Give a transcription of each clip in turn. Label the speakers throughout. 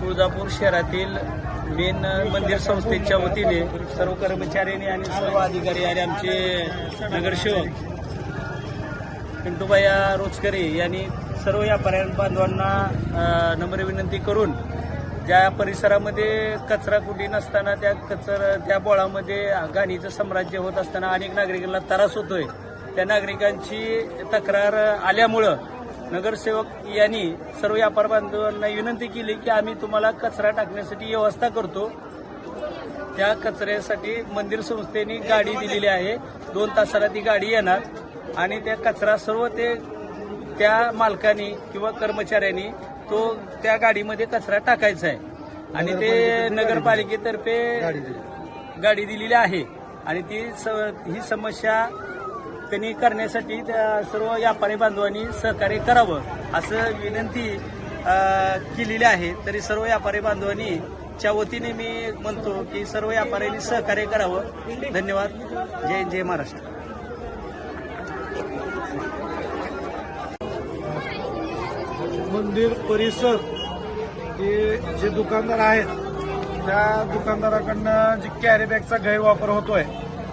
Speaker 1: तुळजापूर शहरातील मेन मंदिर संस्थेच्या वतीने सर्व कर्मचाऱ्यांनी आणि सर्व अधिकारी आणि आमचे नगरसेवक पिंटूबाया रोचकरे यांनी सर्व व्यापाऱ्या बांधवांना नम्र विनंती करून ज्या परिसरामध्ये कचरा कुंडी नसताना त्या बोळामध्ये घाणीचं साम्राज्य होत असताना अनेक नागरिकांना त्रास होतोय, त्या नागरिकांची तक्रार आल्यामुळं नगरसेवक यांनी सर्व व्यापार बांधवांना विनंती केली की आम्ही तुम्हाला कचरा टाकण्यासाठी व्यवस्था करतो। त्या कचऱ्यासाठी मंदिर संस्थेने गाडी दिलेली आहे, 2 तासाला ती गाडी येणार आणि त्या कचरा सर्व त्या मालकांनी किंवा कर्मचाऱ्यांनी त्या गाडीमध्ये कचरा टाकायचा आहे आणि ते नगरपालिकेतर्फे गाडी दिलेली आहे आणि ही समस्या त्यांनी करण्यासाठी त्या सर्व व्यापारी बांधवांनी सहकार्य करावं असं विनंती केलेली आहे। तरी सर्व व्यापारी बांधवांनी च्या वतीने मी म्हणतो की सर्व व्यापाऱ्यांनी सहकार्य करावं। धन्यवाद। जय जय महाराष्ट्र।
Speaker 2: मंदिर परिसर जे दुकानदार आहेत त्या दुकानदाराकडनं जी कॅरी बॅगचा गैरवापर होतोय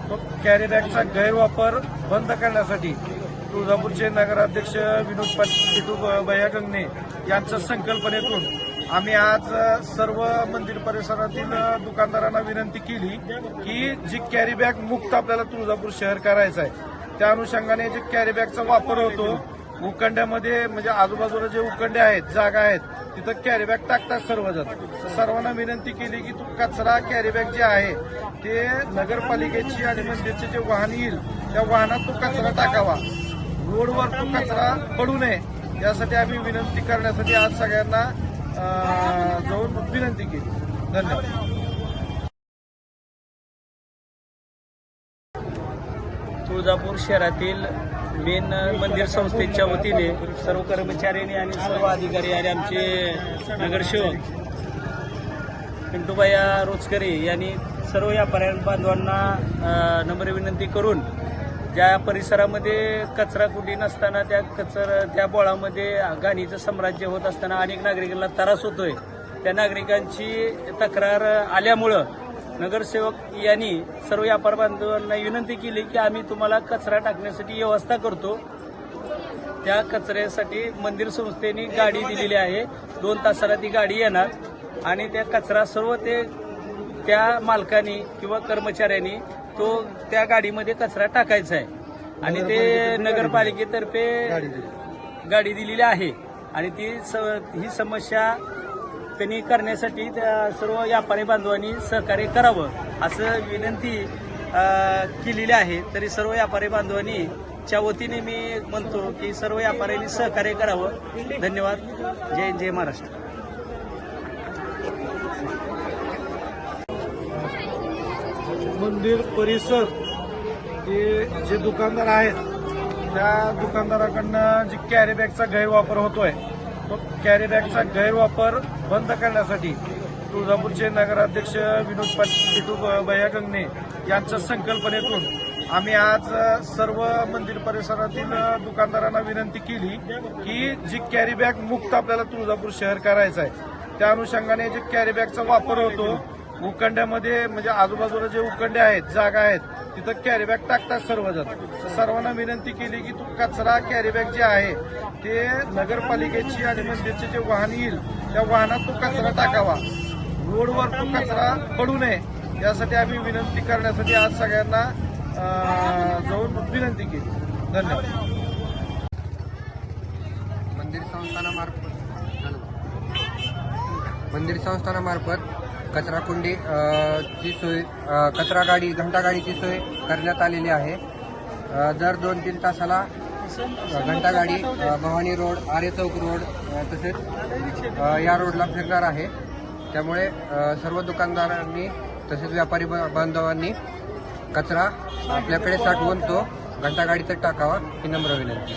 Speaker 2: तो कॅरी बॅगचा गैरवापर बंद करण्यासाठी तुळजापूरचे नगराध्यक्ष विनोद पिंटू भैया गंगणे यांच्या संकल्पनेतून आम्ही आज सर्व मंदिर परिसरातील दुकानदारांना विनंती केली की जी कॅरी बॅग मुक्त आपल्याला तुळजापूर शहर करायचं आहे, त्या अनुषंगाने जे कॅरी बॅगचा वापर होतो उकंड्यामध्ये म्हणजे आजूबाजूला जे उकंडे आहेत जागा आहेत तिथं कॅरी बॅग टाकतात सर्वजण। सर्वांना विनंती केली की तू कचरा कॅरी बॅग जे आहे ते नगरपालिकेची आणि मंदिरचे जे वाहन येईल त्या वाहनात तो कचरा टाकावा, रोडवर तो कचरा पडू नये यासाठी आम्ही विनंती करण्यासाठी आज सगळ्यांना जाऊन विनंती केली। धन्यवाद।
Speaker 1: तुळजापूर शहरातील मेन मंदिर संस्थेच्या वतीने सर्व कर्मचाऱ्यांनी आणि सर्व अधिकारी आणि आमचे नगरसेवक पिंटूबाया रोचकरे यांनी सर्व व्यापाऱ्या बांधवांना नम्र विनंती करून ज्या परिसरामध्ये कचरा कुंडी नसताना त्या बोळामध्ये घाणीचं साम्राज्य होत असताना अनेक नागरिकांना त्रास होतोय, त्या नागरिकांची तक्रार आल्यामुळं नगरसेवक यांनी सर्व व्यापार बांधवांना विनंती केली की आम्ही तुम्हाला कचरा टाकण्यासाठी व्यवस्था करतो। त्या कचऱ्यासाठी मंदिर संस्थेने गाडी दिलेली आहे, 2 तासाला ती गाडी येणार आणि त्या कचरा सर्व त्या मालकांनी किंवा कर्मचाऱ्यांनी त्या गाडीमध्ये कचरा टाकायचा आहे आणि ते नगरपालिकेतर्फे गाडी दिलेली आहे आणि ही समस्या त्यांनी करण्यासाठी त्या सर्व व्यापारी बांधवांनी सहकार्य करावं असं विनंती केलेली आहे। तरी सर्व व्यापारी बांधवांनी च्या वतीने मी म्हणतो की सर्व व्यापाऱ्यांनी सहकार्य करावं। धन्यवाद। जय जय महाराष्ट्र।
Speaker 2: मंदिर परिसर जे दुकानदार आहेत त्या दुकानदाराकडनं जी कॅरी बॅगचा गैरवापर होतोय तो कॅरी बॅगचा गैरवापर बंद करण्यासाठी तुळजापूरचे नगराध्यक्ष विनोद पिंटू भैया गंगणे यांच्या संकल्पनेतून आम्ही आज सर्व मंदिर परिसरातील दुकानदारांना विनंती केली की जी कॅरी बॅग मुक्त आपल्याला तुळजापूर शहर करायचं आहे, त्या अनुषंगाने जे कॅरी बॅगचा वापर होतो उकंड्यामध्ये म्हणजे आजूबाजूला जे उकंडे आहेत जागा आहेत तिथं कॅरी बॅग टाकतात सर्वजण। सर्वांना विनंती केली की तू कचरा कॅरी बॅग जे आहे ते नगरपालिकेची आणि मंदिरचे जे वाहन येईल त्या वाहनात तो कचरा टाकावा, रोडवर तो कचरा पडू नये यासाठी आम्ही विनंती करण्यासाठी आज सगळ्यांना जाऊन विनंती केली। धन्यवाद।
Speaker 3: मंदिर संस्थानामार्फत कचरा कुंडी ची सोय, कचरा गाडी, घंटा गाडीची सोय करण्यात आलेली आहे। दर 2-3 तासाला घंटा गाडी भवानी रोड, आर्य चौक रोड तसेच या रोडला फिरणार आहे। त्यामुळे सर्व दुकानदारांनी तसेच व्यापारी बांधवांनी कचरा आपल्याकडे साठवून तो घंटा गाडीत टाकावा ही नम्र विनंती।